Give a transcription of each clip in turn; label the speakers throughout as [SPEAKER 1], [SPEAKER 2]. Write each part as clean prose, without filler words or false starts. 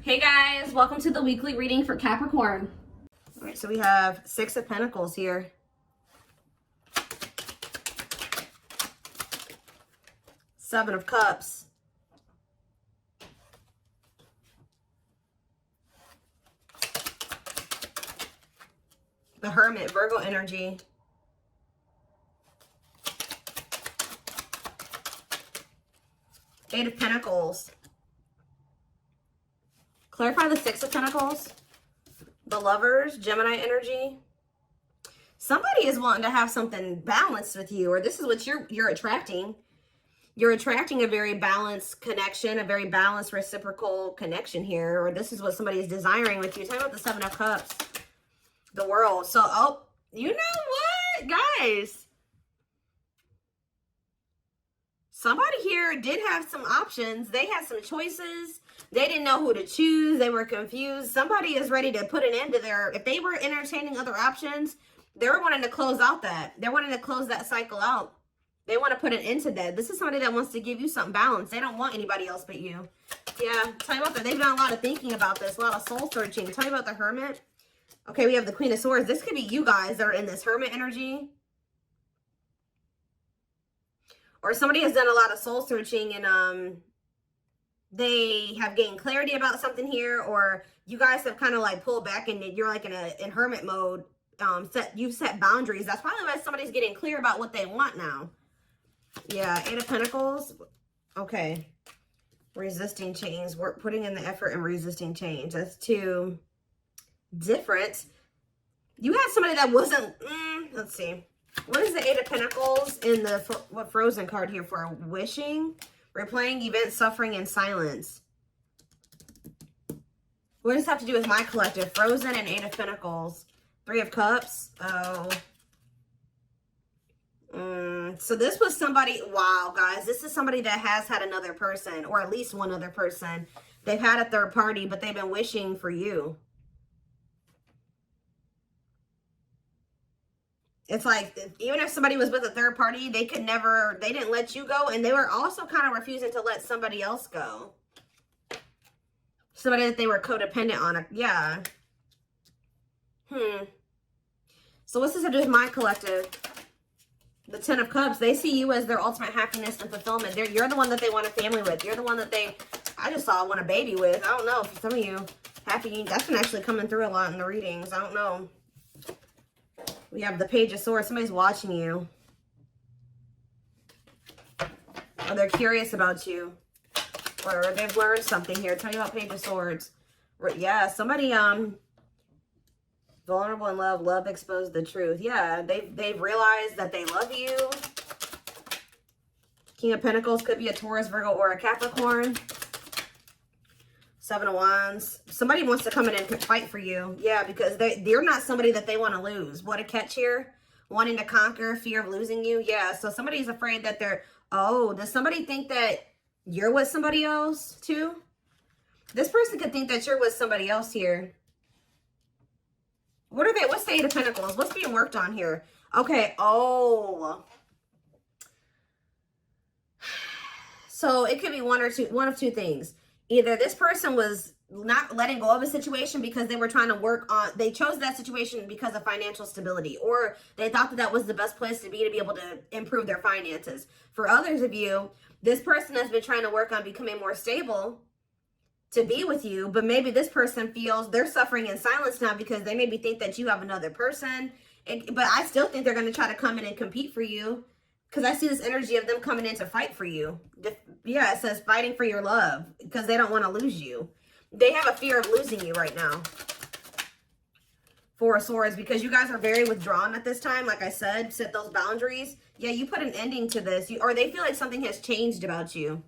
[SPEAKER 1] Hey guys, welcome to the weekly reading for Capricorn.
[SPEAKER 2] All right, so we have Six of Pentacles here. Seven of Cups. The Hermit, Virgo energy. Eight of Pentacles. Clarify the Six of Pentacles. The Lovers, Gemini energy. Somebody is wanting to have something balanced with you, or this is what you're attracting. You're attracting a very balanced connection, a very balanced reciprocal connection here, or this is what somebody is desiring with you. Talk about the Seven of Cups. The World. So, oh, you know what, guys? Somebody here did have some options. They had some choices. They didn't know who to choose. They were confused. Somebody is ready to put an end to their, if they were entertaining other options, they're wanting to close out that. They're wanting to close that cycle out. They want to put an end to that. This is somebody that wants to give you something balanced. They don't want anybody else but you. Yeah, tell you about that. They've done a lot of thinking about this, a lot of soul searching. Tell you about the Hermit. Okay, we have the Queen of Swords. This could be you guys that are in this Hermit energy. Or somebody has done a lot of soul searching and they have gained clarity about something here, or you guys have kind of like pulled back and you're like in hermit mode. You've set boundaries. That's probably why somebody's getting clear about what they want now. Yeah, Eight of Pentacles. Okay. Resisting change. We're putting in the effort and resisting change. That's too different. You had somebody that wasn't, let's see. What is the Eight of Pentacles in the, what Frozen card here for? Wishing, replaying events, suffering, and silence. What does this have to do with my collective? Frozen and Eight of Pentacles. Three of Cups. Oh. So this was somebody, wow, guys. This is somebody that has had another person, or at least one other person. They've had a third party, but they've been wishing for you. It's like, even if somebody was with a third party, they could never, they didn't let you go. And they were also kind of refusing to let somebody else go. Somebody that they were codependent on. Yeah. So what's this have to do with my collective? The Ten of Cups. They see you as their ultimate happiness and fulfillment. You're the one that they want a family with. You're the one that they, I just saw, want a baby with. I don't know. For some of you, happy, that's been actually coming through a lot in the readings. I don't know. We have the Page of Swords. Somebody's watching you. Or they're curious about you. Or they've learned something here. Tell you about Page of Swords. Yeah, somebody, vulnerable in love. Love exposed the truth. Yeah, they've realized that they love you. King of Pentacles could be a Taurus, Virgo, or a Capricorn. Seven of Wands. Somebody wants to come in and fight for you. Yeah, because they're not somebody that they want to lose. What a catch here. Wanting to conquer, fear of losing you. Yeah, so somebody's afraid that they're... Oh, does somebody think that you're with somebody else too? This person could think that you're with somebody else here. What are they? What's the Eight of Pentacles? What's being worked on here? Okay, oh... So it could be one of two things. Either this person was not letting go of a situation because they were trying to work on, they chose that situation because of financial stability, or they thought that that was the best place to be able to improve their finances. For others of you, this person has been trying to work on becoming more stable to be with you, but maybe this person feels they're suffering in silence now because they maybe think that you have another person. But I still think they're going to try to come in and compete for you. Because I see this energy of them coming in to fight for you. Yeah, it says fighting for your love. Because they don't want to lose you. They have a fear of losing you right now. Four of Swords. Because you guys are very withdrawn at this time. Like I said, set those boundaries. Yeah, you put an ending to this. Or they feel like something has changed about you.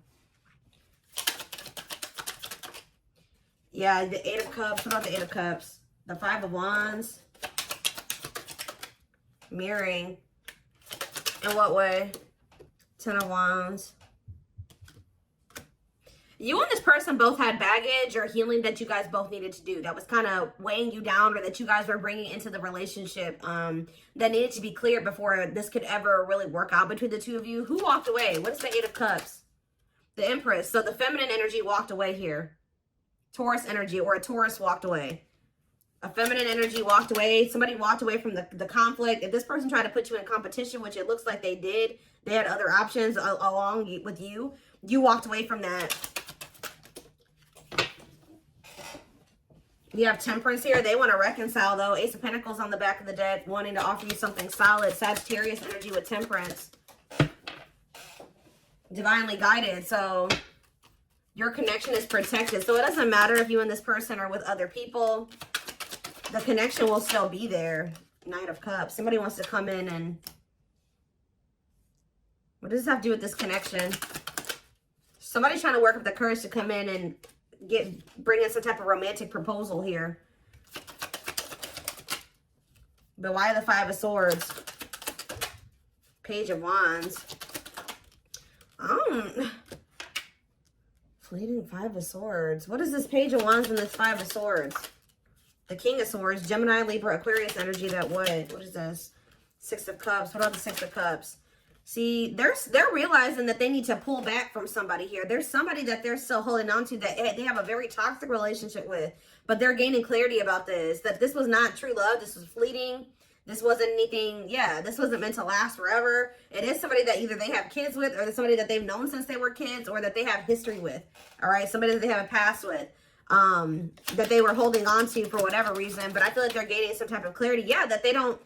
[SPEAKER 2] Yeah, the Eight of Cups. What about the Eight of Cups? The Five of Wands. Mirroring. In what way? Ten of Wands. You and this person both had baggage or healing that you guys both needed to do. That was kind of weighing you down, or that you guys were bringing into the relationship that needed to be cleared before this could ever really work out between the two of you. Who walked away? What is the Eight of Cups? The Empress. So the feminine energy walked away here. Taurus energy, or a Taurus walked away. A feminine energy walked away. Somebody walked away from the conflict. If this person tried to put you in competition, which it looks like they did, they had other options along with you. You walked away from that. You have Temperance here. They want to reconcile, though. Ace of Pentacles on the back of the deck, wanting to offer you something solid. Sagittarius energy with Temperance. Divinely guided. So your connection is protected. So it doesn't matter if you and this person are with other people. The connection will still be there. Knight of Cups. Somebody wants to come in and... What does this have to do with this connection? Somebody's trying to work up the courage to come in and bring in some type of romantic proposal here. But why the Five of Swords? Page of Wands. Fleeting Five of Swords. What is this Page of Wands and this Five of Swords? The King of Swords. Gemini, Libra, Aquarius energy. That what? What is this? Six of Cups. What about the Six of Cups? See, they're realizing that they need to pull back from somebody here. There's somebody that they're still holding on to that they have a very toxic relationship with. But they're gaining clarity about this. That this was not true love. This was fleeting. This wasn't anything, yeah, this wasn't meant to last forever. It is somebody that either they have kids with, or somebody that they've known since they were kids, or that they have history with. All right, somebody that they have a past with. That they were holding on to for whatever reason. But I feel like they're gaining some type of clarity. Yeah, that they don't...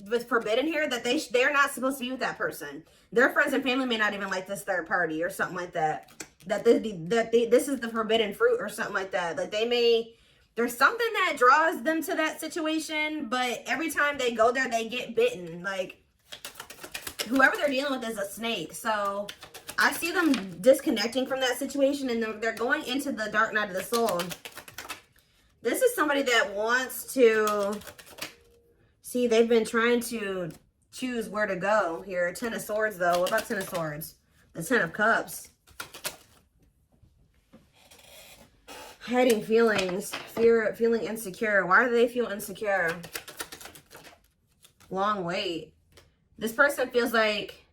[SPEAKER 2] With forbidden here, that they're not supposed to be with that person. Their friends and family may not even like this third party or something like that. This is the forbidden fruit or something like that. Like there's something that draws them to that situation, but every time they go there, they get bitten. Like whoever they're dealing with is a snake. So I see them disconnecting from that situation, and they're going into the dark night of the soul. This is somebody that wants to... See, they've been trying to choose where to go here. Ten of Swords, though. What about Ten of Swords? The Ten of Cups. Hiding feelings. Feeling insecure. Why do they feel insecure? Long wait. This person feels like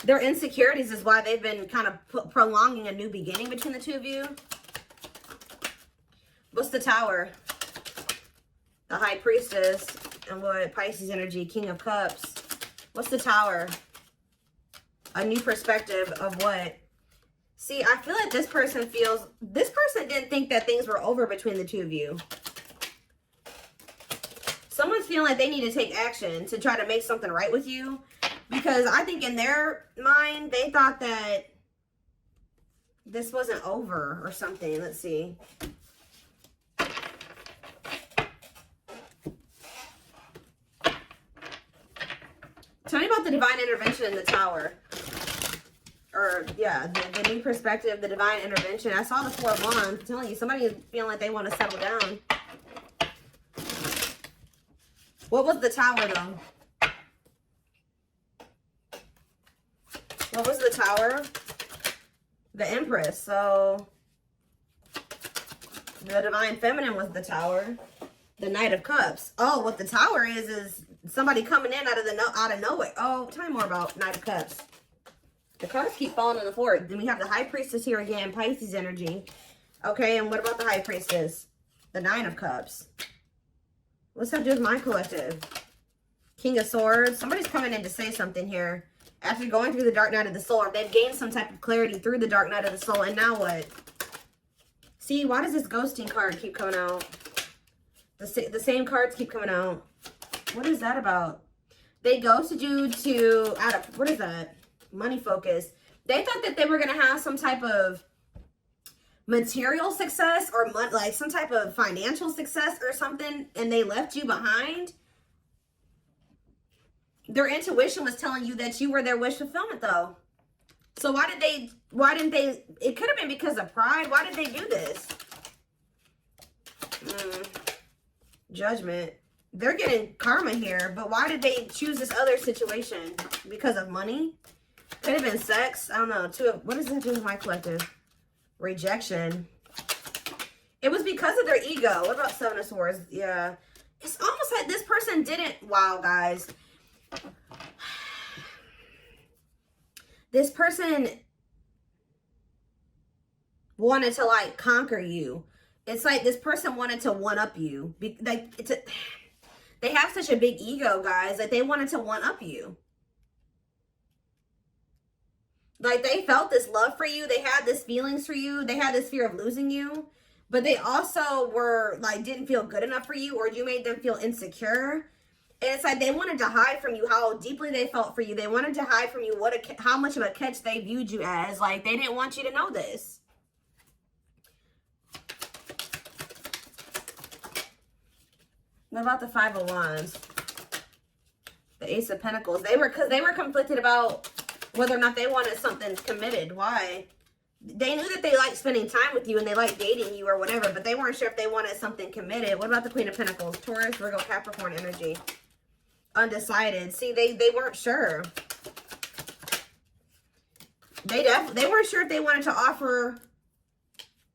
[SPEAKER 2] their insecurities is why they've been kind of prolonging a new beginning between the two of you. What's the Tower? The High Priestess, and what? Pisces energy, King of Cups. What's the Tower? A new perspective of what? See, I feel like this person didn't think that things were over between the two of you. Someone's feeling like they need to take action to try to make something right with you. Because I think in their mind, they thought that this wasn't over or something. Let's see. Tell me about the divine intervention in the Tower. Or, yeah, the new perspective, the divine intervention. I saw the Four of Wands. I'm telling you, somebody is feeling like they want to settle down. What was the Tower, though? What was the Tower? The Empress. So, the divine feminine was the Tower. The Knight of Cups. Oh, what the Tower is somebody coming in out of nowhere. Oh, tell me more about Knight of Cups. The cards keep falling on the floor. Then we have the High Priestess here again, Pisces energy. Okay, and what about the High Priestess? The Nine of Cups. What's that do with my collective? King of Swords. Somebody's coming in to say something here. After going through the dark night of the soul, they've gained some type of clarity through the dark night of the soul. And now what? See, why does this ghosting card keep coming out? The same cards keep coming out. What is that about? They ghosted you what is that? Money focus. They thought that they were going to have some type of material success or like some type of financial success or something, and they left you behind. Their intuition was telling you that you were their wish fulfillment, though. So why didn't they, it could have been because of pride. Why did they do this? Judgment. They're getting karma here, but why did they choose this other situation? Because of money? Could have been sex. I don't know. What does that do with my collective? Rejection. It was because of their ego. What about Seven of Swords? Yeah. It's almost like this person didn't... Wow, guys. This person... wanted to like conquer you. It's like this person wanted to one up you. Like they have such a big ego, guys. Like they wanted to one up you. Like they felt this love for you. They had this feelings for you. They had this fear of losing you. But they also were like, didn't feel good enough for you, or you made them feel insecure. And it's like they wanted to hide from you how deeply they felt for you. They wanted to hide from you how much of a catch they viewed you as. Like they didn't want you to know this. What about the Five of Wands? The Ace of Pentacles. Because they were conflicted about whether or not they wanted something committed. Why? They knew that they liked spending time with you and they liked dating you or whatever, but they weren't sure if they wanted something committed. What about the Queen of Pentacles? Taurus, Virgo, Capricorn energy. Undecided. See, they weren't sure. They weren't sure if they wanted to offer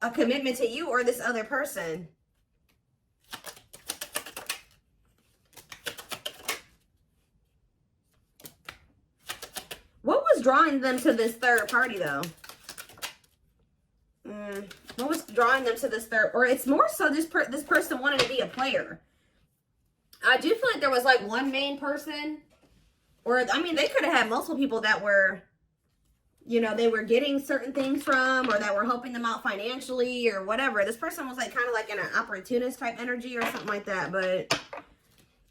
[SPEAKER 2] a commitment to you or this other person. What was drawing them to this third party, though? What was drawing them to this third? Or it's more so this person wanted to be a player. I do feel like there was like one main person. Or, I mean, they could have had multiple people that were, you know, they were getting certain things from, or that were helping them out financially or whatever. This person was like kind of like in an opportunist type energy or something like that. But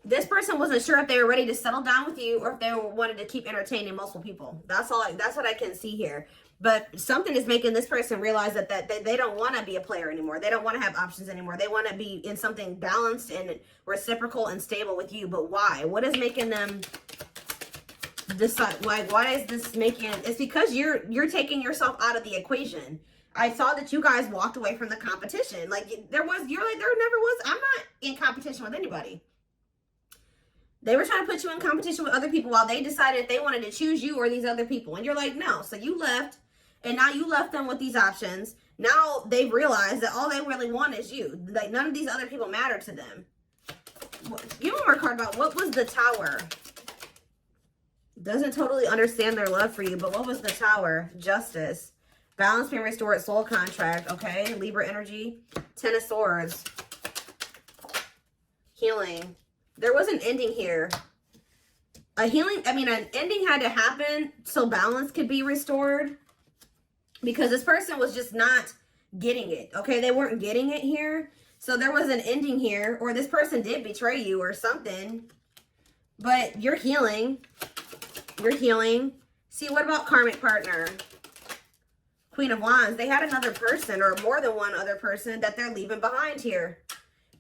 [SPEAKER 2] this person wasn't sure if they were ready to settle down with you or if they wanted to keep entertaining multiple people. That's what I can see here. But something is making this person realize that they don't want to be a player anymore. They don't want to have options anymore. They want to be in something balanced and reciprocal and stable with you. But why? What is making them decide? Like, why is this making? It's because you're taking yourself out of the equation. I saw that you guys walked away from the competition. Like there never was. I'm not in competition with anybody. They were trying to put you in competition with other people while they decided if they wanted to choose you or these other people. And you're like, no. So you left. And now you left them with these options. Now they've realized that all they really want is you. Like none of these other people matter to them. Give one more card about what was the Tower. Doesn't totally understand their love for you, but what was the Tower? Justice. Balance being restored. Soul contract. Okay. Libra energy. Ten of Swords. Healing. There was an ending here. An ending had to happen so balance could be restored. Because this person was just not getting it. Okay, they weren't getting it here. So there was an ending here. Or this person did betray you or something. But you're healing. You're healing. See, what about karmic partner? Queen of Wands. They had another person or more than one other person that they're leaving behind here.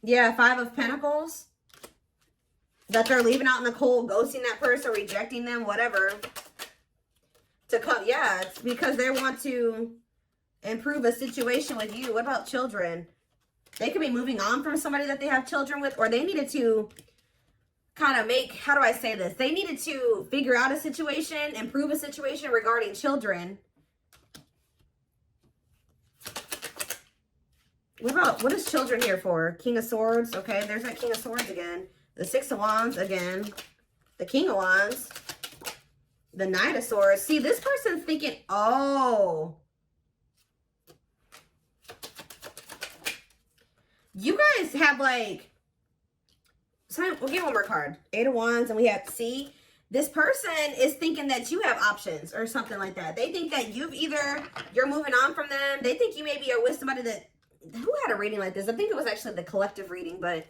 [SPEAKER 2] Yeah, Five of Pentacles. That they're leaving out in the cold, ghosting that person, rejecting them, whatever. To come, yeah, it's because they want to improve a situation with you. What about children? They could be moving on from somebody that they have children with, or they needed to kind of how do I say this? They needed to figure out a situation, improve a situation regarding children. What is children here for? King of Swords. Okay, there's that King of Swords again. The Six of Wands again. The King of Wands. The Knight of Swords. See, this person's thinking, oh. You guys have like, we'll get one more card. Eight of Wands, and we have, see, this person is thinking that you have options or something like that. They think that you're moving on from them. They think you maybe are with somebody that, who had a reading like this? I think it was actually the collective reading, but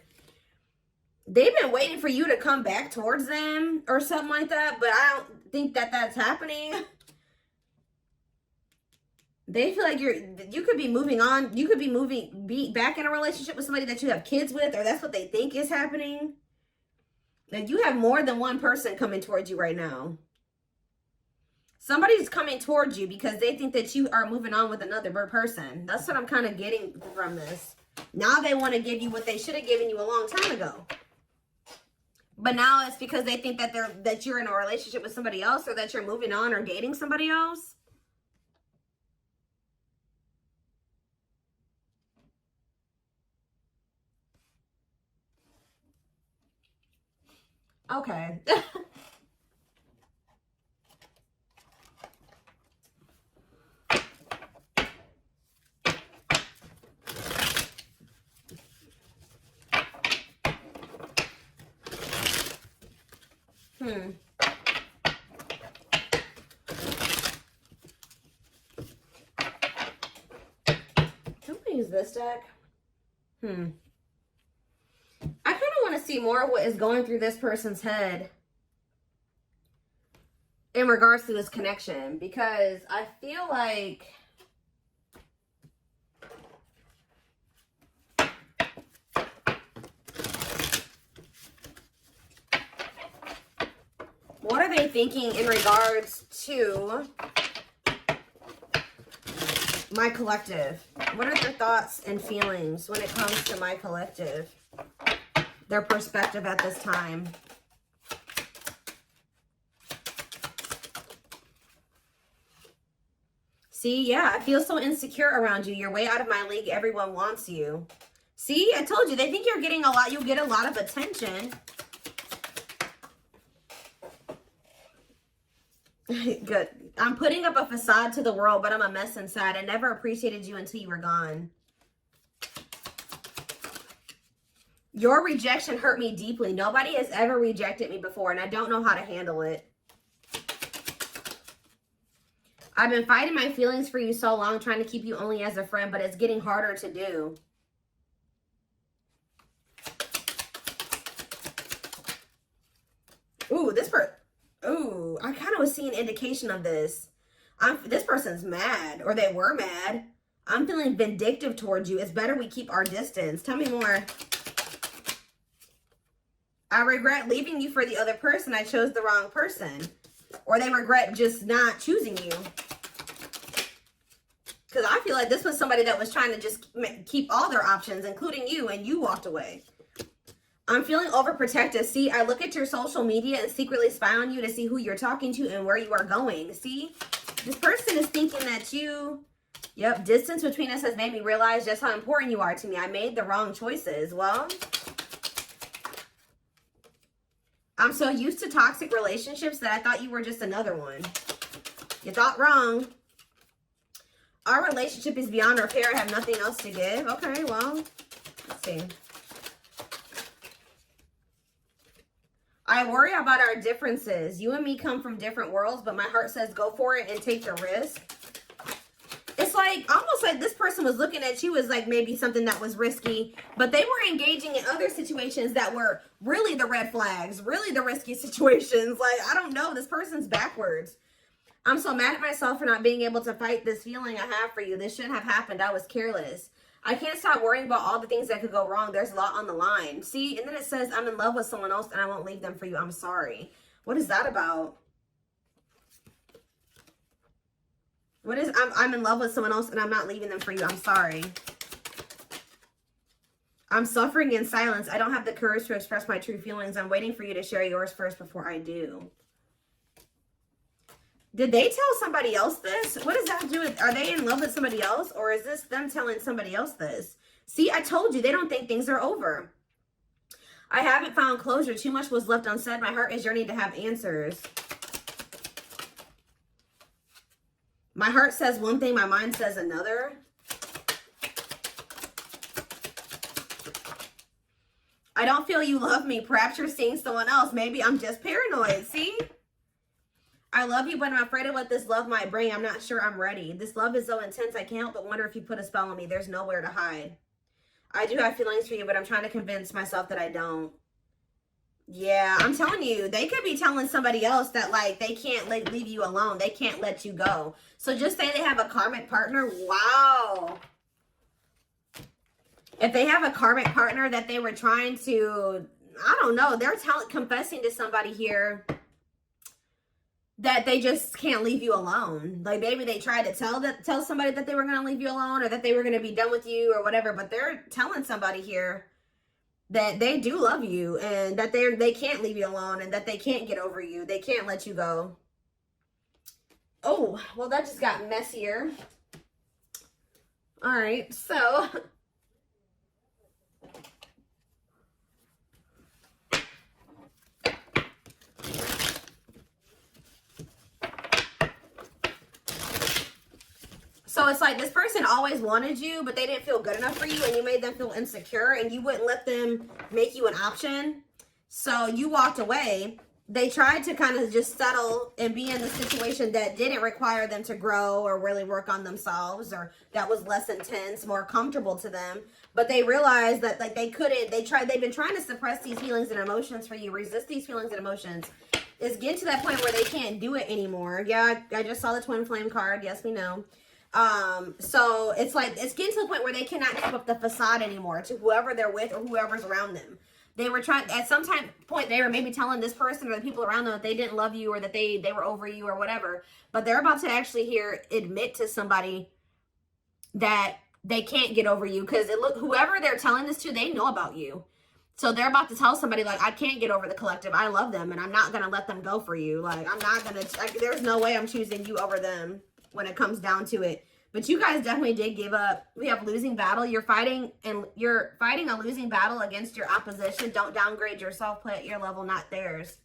[SPEAKER 2] they've been waiting for you to come back towards them or something like that, but I don't think that that's happening. They feel like you could be moving on. You could be back in a relationship with somebody that you have kids with, or that's what they think is happening. That you have more than one person coming towards you right now. Somebody's coming towards you because they think that you are moving on with another person. That's what I'm kind of getting from this. Now they want to give you what they should have given you a long time ago. But now it's because they think that you're in a relationship with somebody else, or that you're moving on or dating somebody else. Okay. I'm gonna use this deck. I kind of want to see more of what is going through this person's head in regards to this connection, because I feel like what are they thinking in regards to my collective? What are their thoughts and feelings when it comes to my collective? Their perspective at this time. See, yeah, I feel so insecure around you. You're way out of my league. Everyone wants you. See, I told you, they think you're getting a lot. You get a lot of attention. Good. I'm putting up a facade to the world, but I'm a mess inside. I never appreciated you until you were gone. Your rejection hurt me deeply. Nobody has ever rejected me before, and I don't know how to handle it. I've been fighting my feelings for you so long, trying to keep you only as a friend, but it's getting harder to do. Ooh, ooh, I kind of was seeing indication of this. This person's mad, or they were mad. I'm feeling vindictive towards you. It's better we keep our distance. Tell me more. I regret leaving you for the other person. I chose the wrong person. Or they regret just not choosing you. Because I feel like this was somebody that was trying to just keep all their options, including you, and you walked away. I'm feeling overprotective. See, I look at your social media and secretly spy on you to see who you're talking to and where you are going. See, this person is thinking that you, yep, distance between us has made me realize just how important you are to me. I made the wrong choices. Well, I'm so used to toxic relationships that I thought you were just another one. You thought wrong. Our relationship is beyond repair. I have nothing else to give. Okay, well, let's see. I worry about our differences. You and me come from different worlds, but my heart says go for it and take the risk. It's like, almost like this person was looking at you as like maybe something that was risky, but they were engaging in other situations that were really the red flags, really the risky situations. Like, I don't know, this person's backwards. I'm so mad at myself for not being able to fight this feeling I have for you. This shouldn't have happened. I was careless. I can't stop worrying about all the things that could go wrong. There's a lot on the line. See, and then it says, I'm in love with someone else and I won't leave them for you. I'm sorry. What is that about? What is, I'm in love with someone else and I'm not leaving them for you. I'm sorry. I'm suffering in silence. I don't have the courage to express my true feelings. I'm waiting for you to share yours first before I do. Did they tell somebody else this? What does that have to do with, are they in love with somebody else? Or is this them telling somebody else this? See, I told you, they don't think things are over. I haven't found closure. Too much was left unsaid. My heart is yearning to have answers. My heart says one thing, my mind says another. I don't feel you love me. Perhaps you're seeing someone else. Maybe I'm just paranoid. See? I love you, but I'm afraid of what this love might bring. I'm not sure I'm ready. This love is so intense, I can't help but wonder if you put a spell on me. There's nowhere to hide. I do have feelings for you, but I'm trying to convince myself that I don't. Yeah, I'm telling you, they could be telling somebody else that, like, they can't leave you alone. They can't let you go. So just say they have a karmic partner. Wow. If they have a karmic partner that they were trying to, I don't know, they're confessing to somebody here that they just can't leave you alone. Like, maybe they tried to tell somebody that they were going to leave you alone or that they were going to be done with you or whatever, but they're telling somebody here that they do love you and that they can't leave you alone and that they can't get over you. They can't let you go. Oh, well, that just got messier. All right, so so it's like this person always wanted you, but they didn't feel good enough for you, and you made them feel insecure, and you wouldn't let them make you an option. So you walked away, they tried to kind of just settle and be in the situation that didn't require them to grow or really work on themselves, or that was less intense, more comfortable to them. But they realized that like they've been trying to suppress these feelings and emotions for you, resist these feelings and emotions. It's getting to that point where they can't do it anymore. Yeah, I just saw the twin flame card. Yes, we know. So it's like, it's getting to the point where they cannot keep up the facade anymore to whoever they're with or whoever's around them. They were trying, at some point, they were maybe telling this person or the people around them that they didn't love you or that they were over you or whatever. But they're about to actually here admit to somebody that they can't get over you, because whoever they're telling this to, they know about you. So they're about to tell somebody, like, I can't get over the collective. I love them, and I'm not going to let them go for you. Like, I'm not going to, like, there's no way I'm choosing you over them when it comes down to it. But you guys definitely did give up. We have losing battle. You're fighting a losing battle against your opposition. Don't downgrade yourself. Play at your level, not theirs.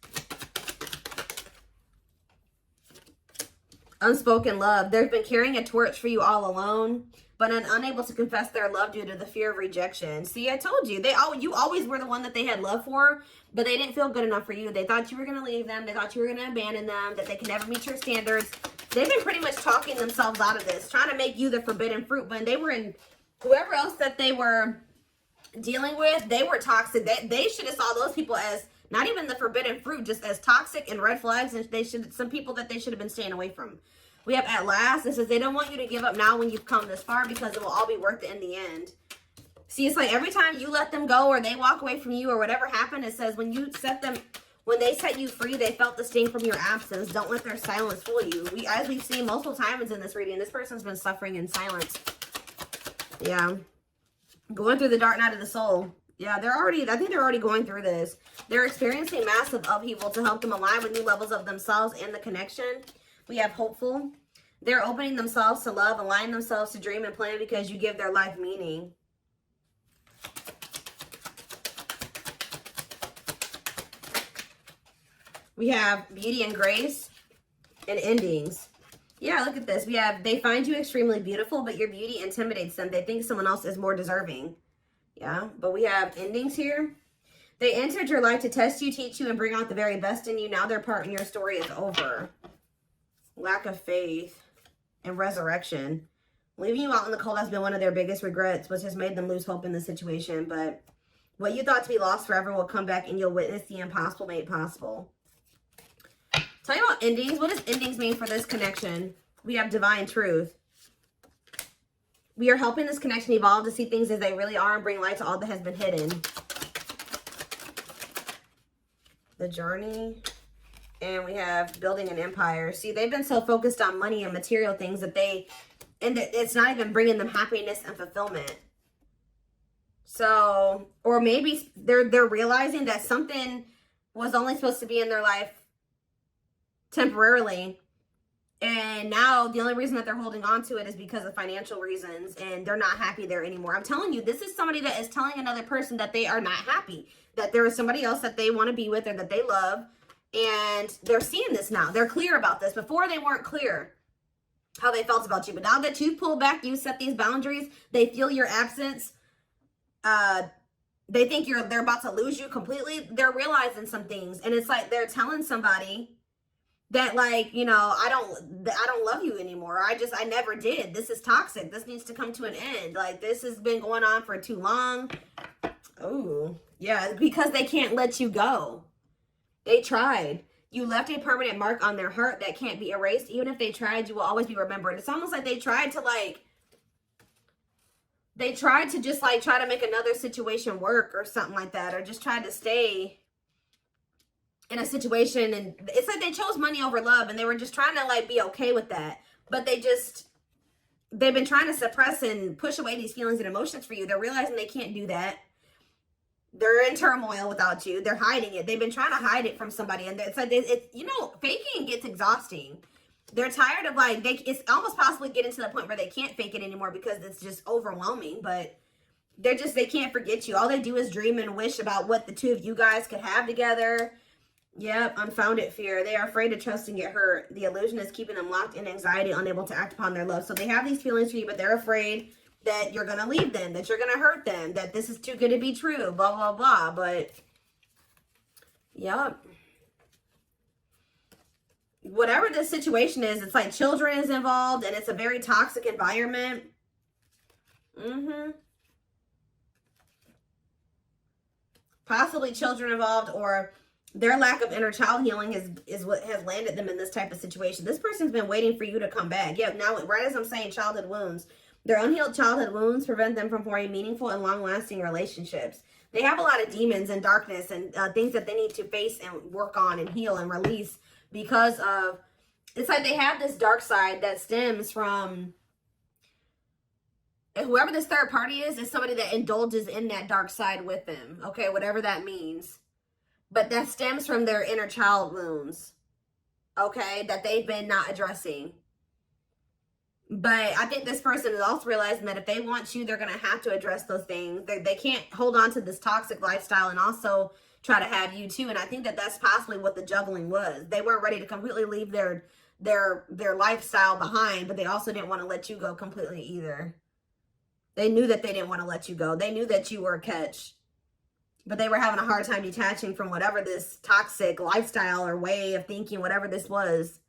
[SPEAKER 2] Unspoken love. They've been carrying a torch for you all alone, but unable to confess their love due to the fear of rejection. See, I told you. You always were the one that they had love for, but they didn't feel good enough for you. They thought you were going to leave them. They thought you were going to abandon them, that they could never meet your standards. They've been pretty much talking themselves out of this, trying to make you the forbidden fruit. When they were in, whoever else that they were dealing with, they were toxic. They should have saw those people as not even the forbidden fruit, just as toxic and red flags. And some people that they should have been staying away from. We have at last. It says they don't want you to give up now when you've come this far, because it will all be worth it in the end. See, it's like every time you let them go or they walk away from you or whatever happened, it says when they set you free, they felt the sting from your absence. Don't let their silence fool you. As we've seen multiple times in this reading, this person's been suffering in silence. Yeah. Going through the dark night of the soul. Yeah, I think they're already going through this. They're experiencing massive upheaval to help them align with new levels of themselves and the connection. We have hopeful. They're opening themselves to love, aligning themselves to dream and plan because you give their life meaning. We have beauty and grace and endings. Yeah, look at this. We have, they find you extremely beautiful, but your beauty intimidates them. They think someone else is more deserving. Yeah, but we have endings here. They entered your life to test you, teach you, and bring out the very best in you. Now their part in your story is over. Lack of faith and resurrection. Leaving you out in the cold has been one of their biggest regrets, which has made them lose hope in the situation. But what you thought to be lost forever will come back, and you'll witness the impossible made possible. Tell you about endings. What does endings mean for this connection? We have divine truth. We are helping this connection evolve to see things as they really are and bring light to all that has been hidden. The journey. And we have building an empire. See, they've been so focused on money and material things that it's not even bringing them happiness and fulfillment. So, or maybe they're realizing that something was only supposed to be in their life temporarily, and now the only reason that they're holding on to it is because of financial reasons, and they're not happy there anymore. I'm telling you, this is somebody that is telling another person that they are not happy, that there is somebody else that they want to be with or that they love, and they're seeing this now. They're clear about this. Before, they weren't clear how they felt about you, but now that you've pulled back, you set these boundaries, they feel your absence, they think they're about to lose you completely. They're realizing some things, and it's like they're telling somebody that, like, you know, I don't love you anymore. I never did. This is toxic. This needs to come to an end. Like, this has been going on for too long. Oh, yeah, because they can't let you go. They tried. You left a permanent mark on their heart that can't be erased. Even if they tried, you will always be remembered. It's almost like they tried to, like, just, like, try to make another situation work or something like that, or just try to stay in a situation, and it's like they chose money over love, and they were just trying to, like, be okay with that. But they've been trying to suppress and push away these feelings and emotions for you. They're realizing they can't do that. They're in turmoil without you. They're hiding it. They've been trying to hide it from somebody, and it's like, you know, faking gets exhausting. They're tired of, like, it's almost possibly getting to the point where they can't fake it anymore because it's just overwhelming. But they can't forget you. All they do is dream and wish about what the two of you guys could have together. Yep, unfounded fear. They are afraid to trust and get hurt. The illusion is keeping them locked in anxiety, unable to act upon their love. So they have these feelings for you, but they're afraid that you're going to leave them, that you're going to hurt them, that this is too good to be true, blah, blah, blah. But, yep. whatever this situation is, it's like children is involved and it's a very toxic environment. Possibly children involved, or their lack of inner child healing is what has landed them in this type of situation. This person's been waiting for you to come back. Yeah, now, right as I'm saying childhood wounds, their unhealed childhood wounds prevent them from forming meaningful and long-lasting relationships. They have a lot of demons and darkness and things that they need to face and work on and heal and release because of, it's like they have this dark side that stems from, whoever this third party is somebody that indulges in that dark side with them. Okay, whatever that means. But that stems from their inner child wounds. Okay, that they've been not addressing. But I think this person is also realizing that if they want you, they're going to have to address those things. They can't hold on to this toxic lifestyle and also try to have you too. And I think that that's possibly what the juggling was. They weren't ready to completely leave their lifestyle behind, but they also didn't want to let you go completely either. They knew that they didn't want to let you go. They knew that you were a catch. But they were having a hard time detaching from whatever this toxic lifestyle or way of thinking, whatever this was.